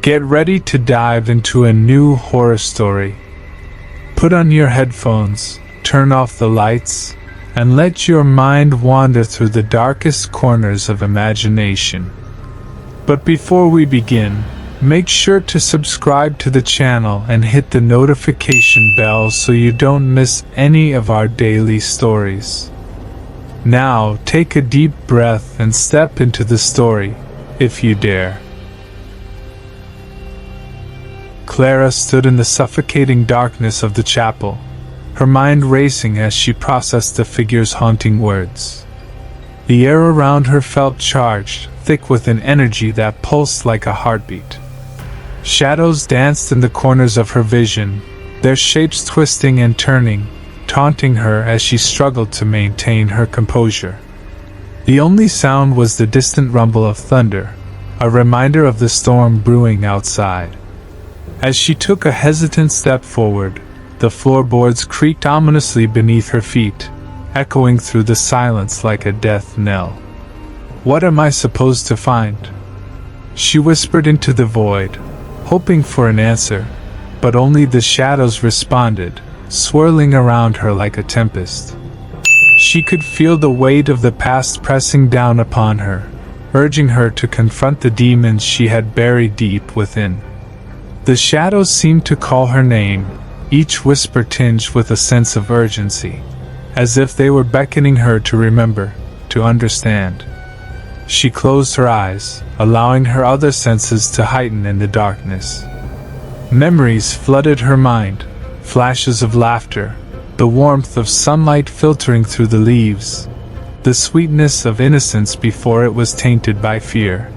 Get ready to dive into a new horror story. Put on your headphones, turn off the lights, and let your mind wander through the darkest corners of imagination. But before we begin, make sure to subscribe to the channel and hit the notification bell so you don't miss any of our daily stories. Now, take a deep breath and step into the story, if you dare. Clara stood in the suffocating darkness of the chapel, her mind racing as she processed the figure's haunting words. The air around her felt charged, thick with an energy that pulsed like a heartbeat. Shadows danced in the corners of her vision, their shapes twisting and turning, taunting her as she struggled to maintain her composure. The only sound was the distant rumble of thunder, a reminder of the storm brewing outside. As she took a hesitant step forward, the floorboards creaked ominously beneath her feet, echoing through the silence like a death knell. "What am I supposed to find?" she whispered into the void, hoping for an answer, but only the shadows responded, swirling around her like a tempest. She could feel the weight of the past pressing down upon her, urging her to confront the demons she had buried deep within. The shadows seemed to call her name, each whisper tinged with a sense of urgency, as if they were beckoning her to remember, to understand. She closed her eyes, allowing her other senses to heighten in the darkness. Memories flooded her mind, flashes of laughter, the warmth of sunlight filtering through the leaves, the sweetness of innocence before it was tainted by fear.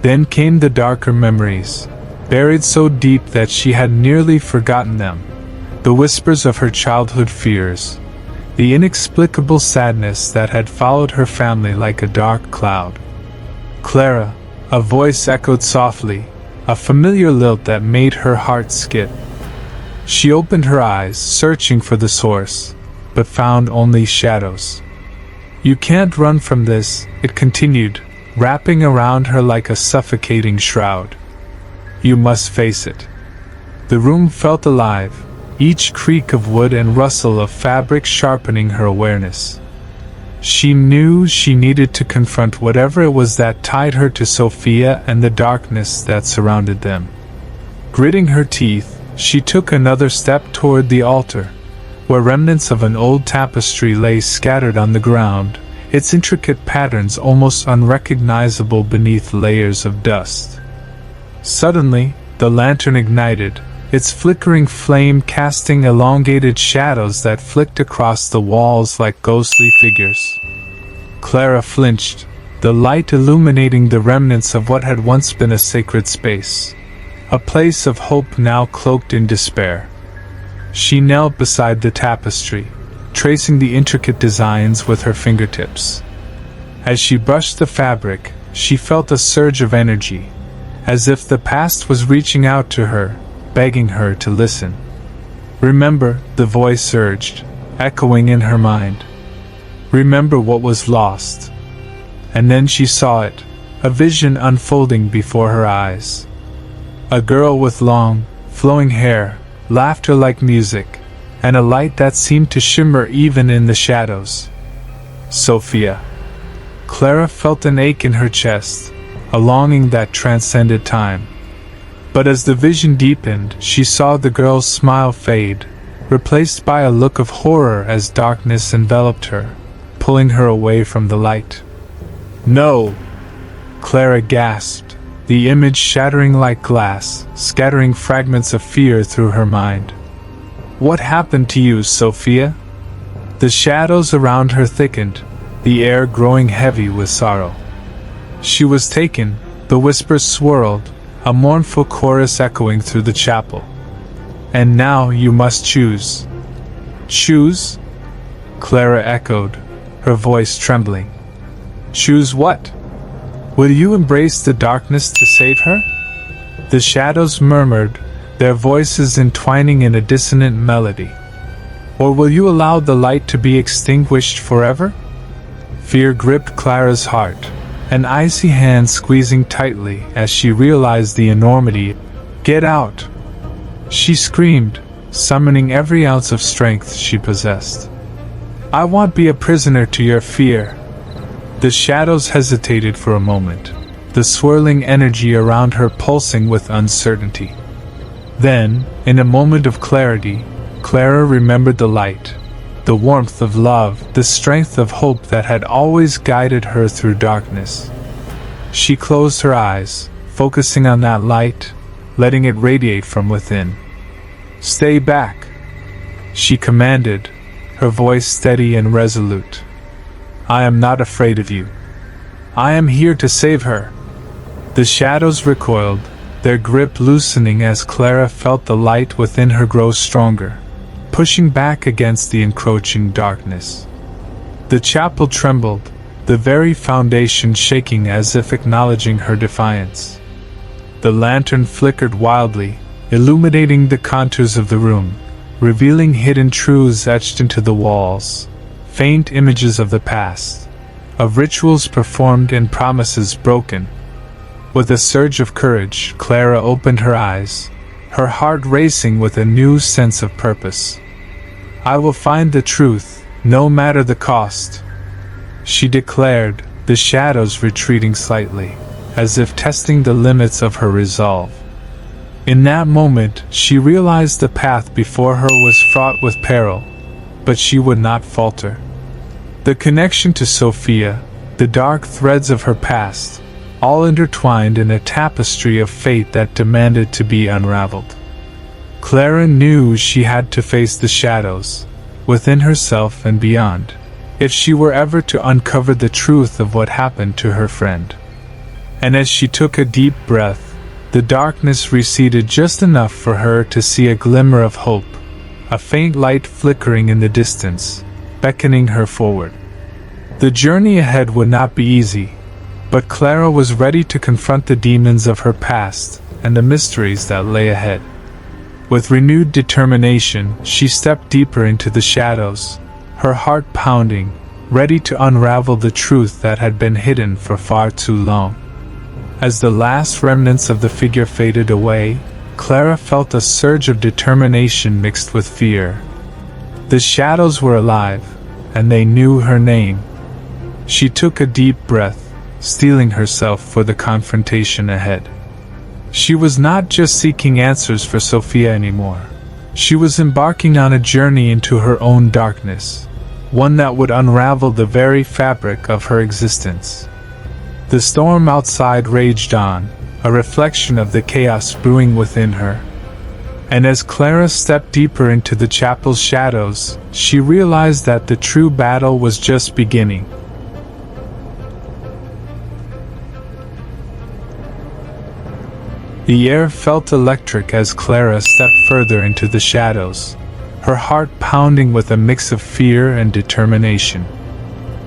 Then came the darker memories, buried so deep that she had nearly forgotten them, the whispers of her childhood fears, the inexplicable sadness that had followed her family like a dark cloud. "Clara," a voice echoed softly, a familiar lilt that made her heart skip. She opened her eyes, searching for the source, but found only shadows. "You can't run from this," it continued, wrapping around her like a suffocating shroud. "You must face it." The room felt alive, each creak of wood and rustle of fabric sharpening her awareness. She knew she needed to confront whatever it was that tied her to Sophia and the darkness that surrounded them. Gritting her teeth, she took another step toward the altar, where remnants of an old tapestry lay scattered on the ground, its intricate patterns almost unrecognizable beneath layers of dust. Suddenly, the lantern ignited, its flickering flame casting elongated shadows that flicked across the walls like ghostly figures. Clara flinched, the light illuminating the remnants of what had once been a sacred space, a place of hope now cloaked in despair. She knelt beside the tapestry, tracing the intricate designs with her fingertips. As she brushed the fabric, she felt a surge of energy, as if the past was reaching out to her, begging her to listen. "Remember," the voice urged, echoing in her mind. "Remember what was lost." And then she saw it, a vision unfolding before her eyes. A girl with long, flowing hair, laughter like music, and a light that seemed to shimmer even in the shadows. Sophia. Clara felt an ache in her chest, a longing that transcended time. But as the vision deepened, she saw the girl's smile fade, replaced by a look of horror as darkness enveloped her, pulling her away from the light. "No!" Clara gasped, the image shattering like glass, scattering fragments of fear through her mind. "What happened to you, Sophia?" The shadows around her thickened, the air growing heavy with sorrow. "She was taken," the whispers swirled, a mournful chorus echoing through the chapel. "And now you must choose." "Choose?" Clara echoed, her voice trembling. "Choose what? Will you embrace the darkness to save her?" The shadows murmured, their voices entwining in a dissonant melody. "Or will you allow the light to be extinguished forever?" Fear gripped Clara's heart, an icy hand squeezing tightly as she realized the enormity. "Get out!" she screamed, summoning every ounce of strength she possessed. "I won't be a prisoner to your fear." The shadows hesitated for a moment, the swirling energy around her pulsing with uncertainty. Then, in a moment of clarity, Clara remembered the light, the warmth of love, the strength of hope that had always guided her through darkness. She closed her eyes, focusing on that light, letting it radiate from within. "Stay back," she commanded, her voice steady and resolute. "I am not afraid of you. I am here to save her." The shadows recoiled, their grip loosening as Clara felt the light within her grow stronger, pushing back against the encroaching darkness. The chapel trembled, the very foundation shaking as if acknowledging her defiance. The lantern flickered wildly, illuminating the contours of the room, revealing hidden truths etched into the walls, faint images of the past, of rituals performed and promises broken. With a surge of courage, Clara opened her eyes, her heart racing with a new sense of purpose. "I will find the truth, no matter the cost," she declared, the shadows retreating slightly, as if testing the limits of her resolve. In that moment, she realized the path before her was fraught with peril, but she would not falter. The connection to Sophia, the dark threads of her past, all intertwined in a tapestry of fate that demanded to be unraveled. Clara knew she had to face the shadows, within herself and beyond, if she were ever to uncover the truth of what happened to her friend. And as she took a deep breath, the darkness receded just enough for her to see a glimmer of hope, a faint light flickering in the distance, beckoning her forward. The journey ahead would not be easy, but Clara was ready to confront the demons of her past and the mysteries that lay ahead. With renewed determination, she stepped deeper into the shadows, her heart pounding, ready to unravel the truth that had been hidden for far too long. As the last remnants of the figure faded away, Clara felt a surge of determination mixed with fear. The shadows were alive, and they knew her name. She took a deep breath, steeling herself for the confrontation ahead. She was not just seeking answers for Sophia anymore. She was embarking on a journey into her own darkness, one that would unravel the very fabric of her existence. The storm outside raged on, a reflection of the chaos brewing within her. And as Clara stepped deeper into the chapel's shadows, she realized that the true battle was just beginning. The air felt electric as Clara stepped further into the shadows, her heart pounding with a mix of fear and determination.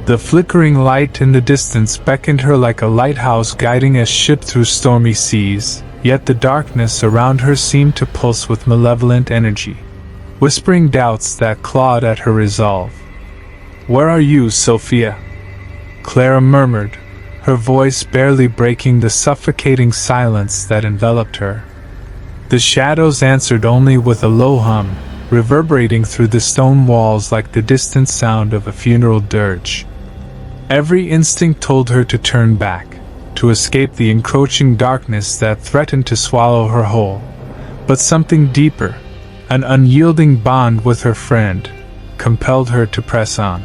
The flickering light in the distance beckoned her like a lighthouse guiding a ship through stormy seas, yet the darkness around her seemed to pulse with malevolent energy, whispering doubts that clawed at her resolve. "Where are you, Sophia?" Clara murmured, her voice barely breaking the suffocating silence that enveloped her. The shadows answered only with a low hum, reverberating through the stone walls like the distant sound of a funeral dirge. Every instinct told her to turn back, to escape the encroaching darkness that threatened to swallow her whole. But something deeper, an unyielding bond with her friend, compelled her to press on.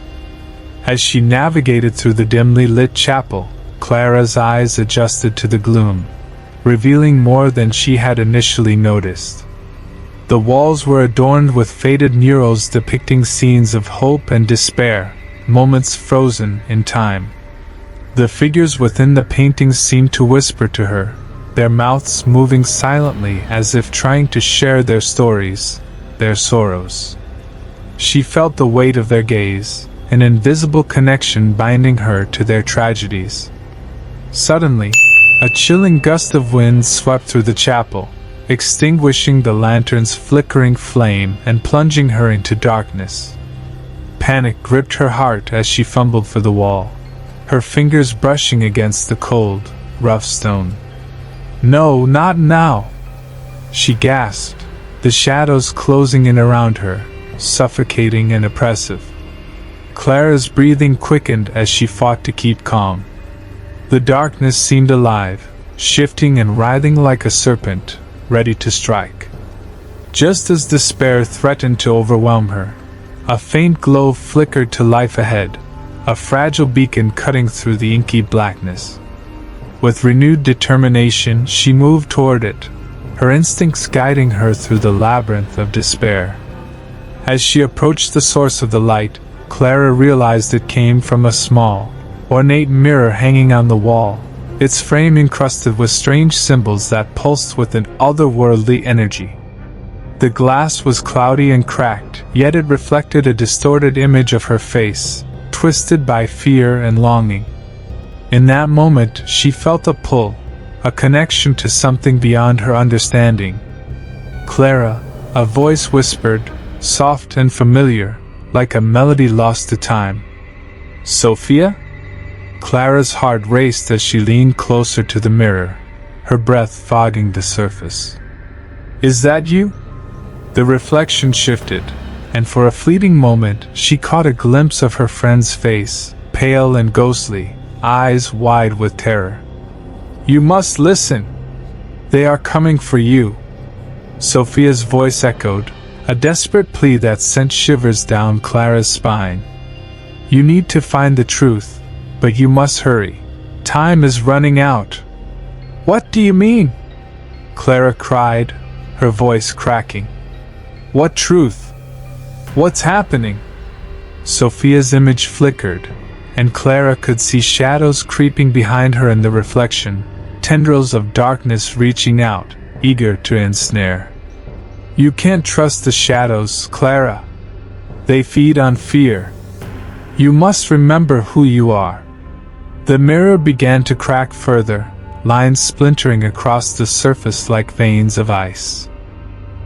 As she navigated through the dimly lit chapel, Clara's eyes adjusted to the gloom, revealing more than she had initially noticed. The walls were adorned with faded murals depicting scenes of hope and despair, moments frozen in time. The figures within the paintings seemed to whisper to her, their mouths moving silently as if trying to share their stories, their sorrows. She felt the weight of their gaze, an invisible connection binding her to their tragedies. Suddenly, a chilling gust of wind swept through the chapel, extinguishing the lantern's flickering flame and plunging her into darkness. Panic gripped her heart as she fumbled for the wall. her fingers brushing against the cold, rough stone. "No, not now!" she gasped, the shadows closing in around her, suffocating and oppressive. Clara's breathing quickened as she fought to keep calm. The darkness seemed alive, shifting and writhing like a serpent, ready to strike. Just as despair threatened to overwhelm her, a faint glow flickered to life ahead, a fragile beacon cutting through the inky blackness. With renewed determination, she moved toward it, her instincts guiding her through the labyrinth of despair. As she approached the source of the light, Clara realized it came from a small, ornate mirror hanging on the wall, its frame encrusted with strange symbols that pulsed with an otherworldly energy. The glass was cloudy and cracked, yet it reflected a distorted image of her face, twisted by fear and longing. In that moment, she felt a pull, a connection to something beyond her understanding. "Clara," a voice whispered, soft and familiar, like a melody lost to time. "Sophia?" Clara's heart raced as she leaned closer to the mirror, her breath fogging the surface. "Is that you?" The reflection shifted, and for a fleeting moment she caught a glimpse of her friend's face, pale and ghostly, eyes wide with terror. "You must listen! They are coming for you!" Sophia's voice echoed, a desperate plea that sent shivers down Clara's spine. "You need to find the truth, but you must hurry. Time is running out." "What do you mean?" Clara cried, her voice cracking. "What truth? What's happening?" Sophia's image flickered, and Clara could see shadows creeping behind her in the reflection, tendrils of darkness reaching out, eager to ensnare. "You can't trust the shadows, Clara. They feed on fear. You must remember who you are." The mirror began to crack further, lines splintering across the surface like veins of ice.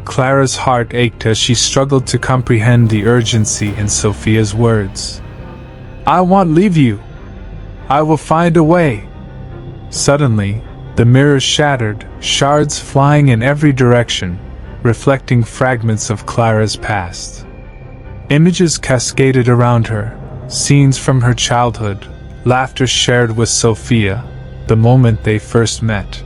Clara's heart ached as she struggled to comprehend the urgency in Sophia's words. "I won't leave you. I will find a way." Suddenly, the mirror shattered, shards flying in every direction, reflecting fragments of Clara's past. Images cascaded around her, scenes from her childhood, laughter shared with Sophia, the moment they first met.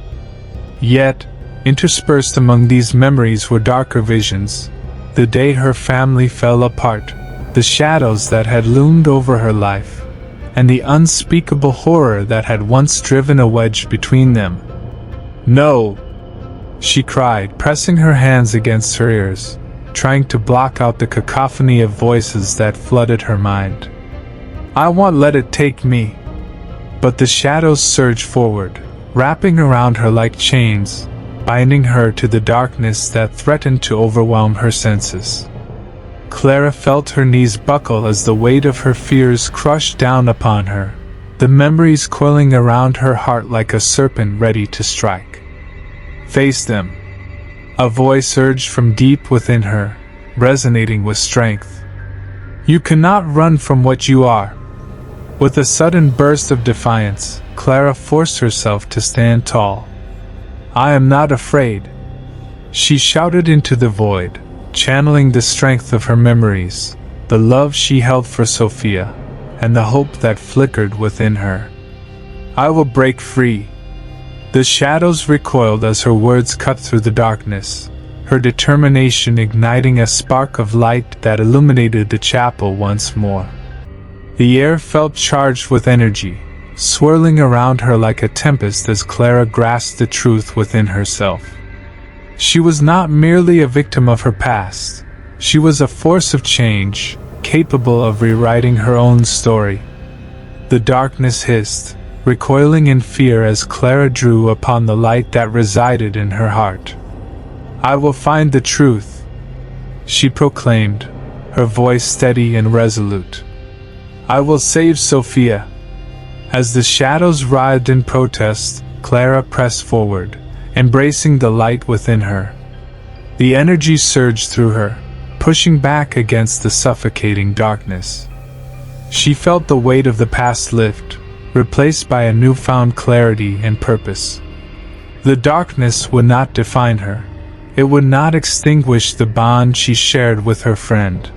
Yet, interspersed among these memories were darker visions, the day her family fell apart, the shadows that had loomed over her life, and the unspeakable horror that had once driven a wedge between them. "No!" she cried, pressing her hands against her ears, trying to block out the cacophony of voices that flooded her mind. "I won't let it take me." But the shadows surged forward, wrapping around her like chains, binding her to the darkness that threatened to overwhelm her senses. Clara felt her knees buckle as the weight of her fears crushed down upon her, the memories coiling around her heart like a serpent ready to strike. "Face them," a voice urged from deep within her, resonating with strength. "You cannot run from what you are." With a sudden burst of defiance, Clara forced herself to stand tall. "I am not afraid," she shouted into the void, channeling the strength of her memories, the love she held for Sophia, and the hope that flickered within her. "I will break free." The shadows recoiled as her words cut through the darkness, her determination igniting a spark of light that illuminated the chapel once more. The air felt charged with energy, swirling around her like a tempest as Clara grasped the truth within herself. She was not merely a victim of her past, she was a force of change, capable of rewriting her own story. The darkness hissed, recoiling in fear as Clara drew upon the light that resided in her heart. "I will find the truth," she proclaimed, her voice steady and resolute. "I will save Sophia." As the shadows writhed in protest, Clara pressed forward, embracing the light within her. The energy surged through her, pushing back against the suffocating darkness. She felt the weight of the past lift, replaced by a newfound clarity and purpose. The darkness would not define her. It would not extinguish the bond she shared with her friend.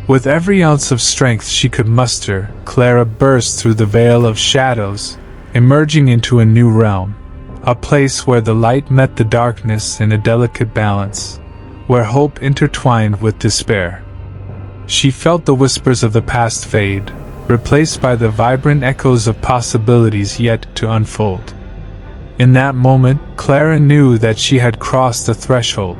With every ounce of strength she could muster, Clara burst through the veil of shadows, emerging into a new realm, a place where the light met the darkness in a delicate balance, where hope intertwined with despair. She felt the whispers of the past fade, replaced by the vibrant echoes of possibilities yet to unfold. In that moment, Clara knew that she had crossed a threshold.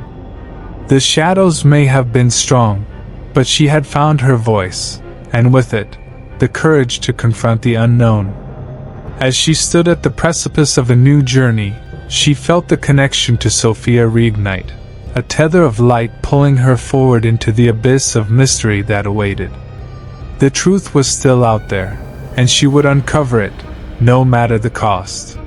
The shadows may have been strong, but she had found her voice, and with it, the courage to confront the unknown. As she stood at the precipice of a new journey, she felt the connection to Sophia reignite, a tether of light pulling her forward into the abyss of mystery that awaited. The truth was still out there, and she would uncover it, no matter the cost.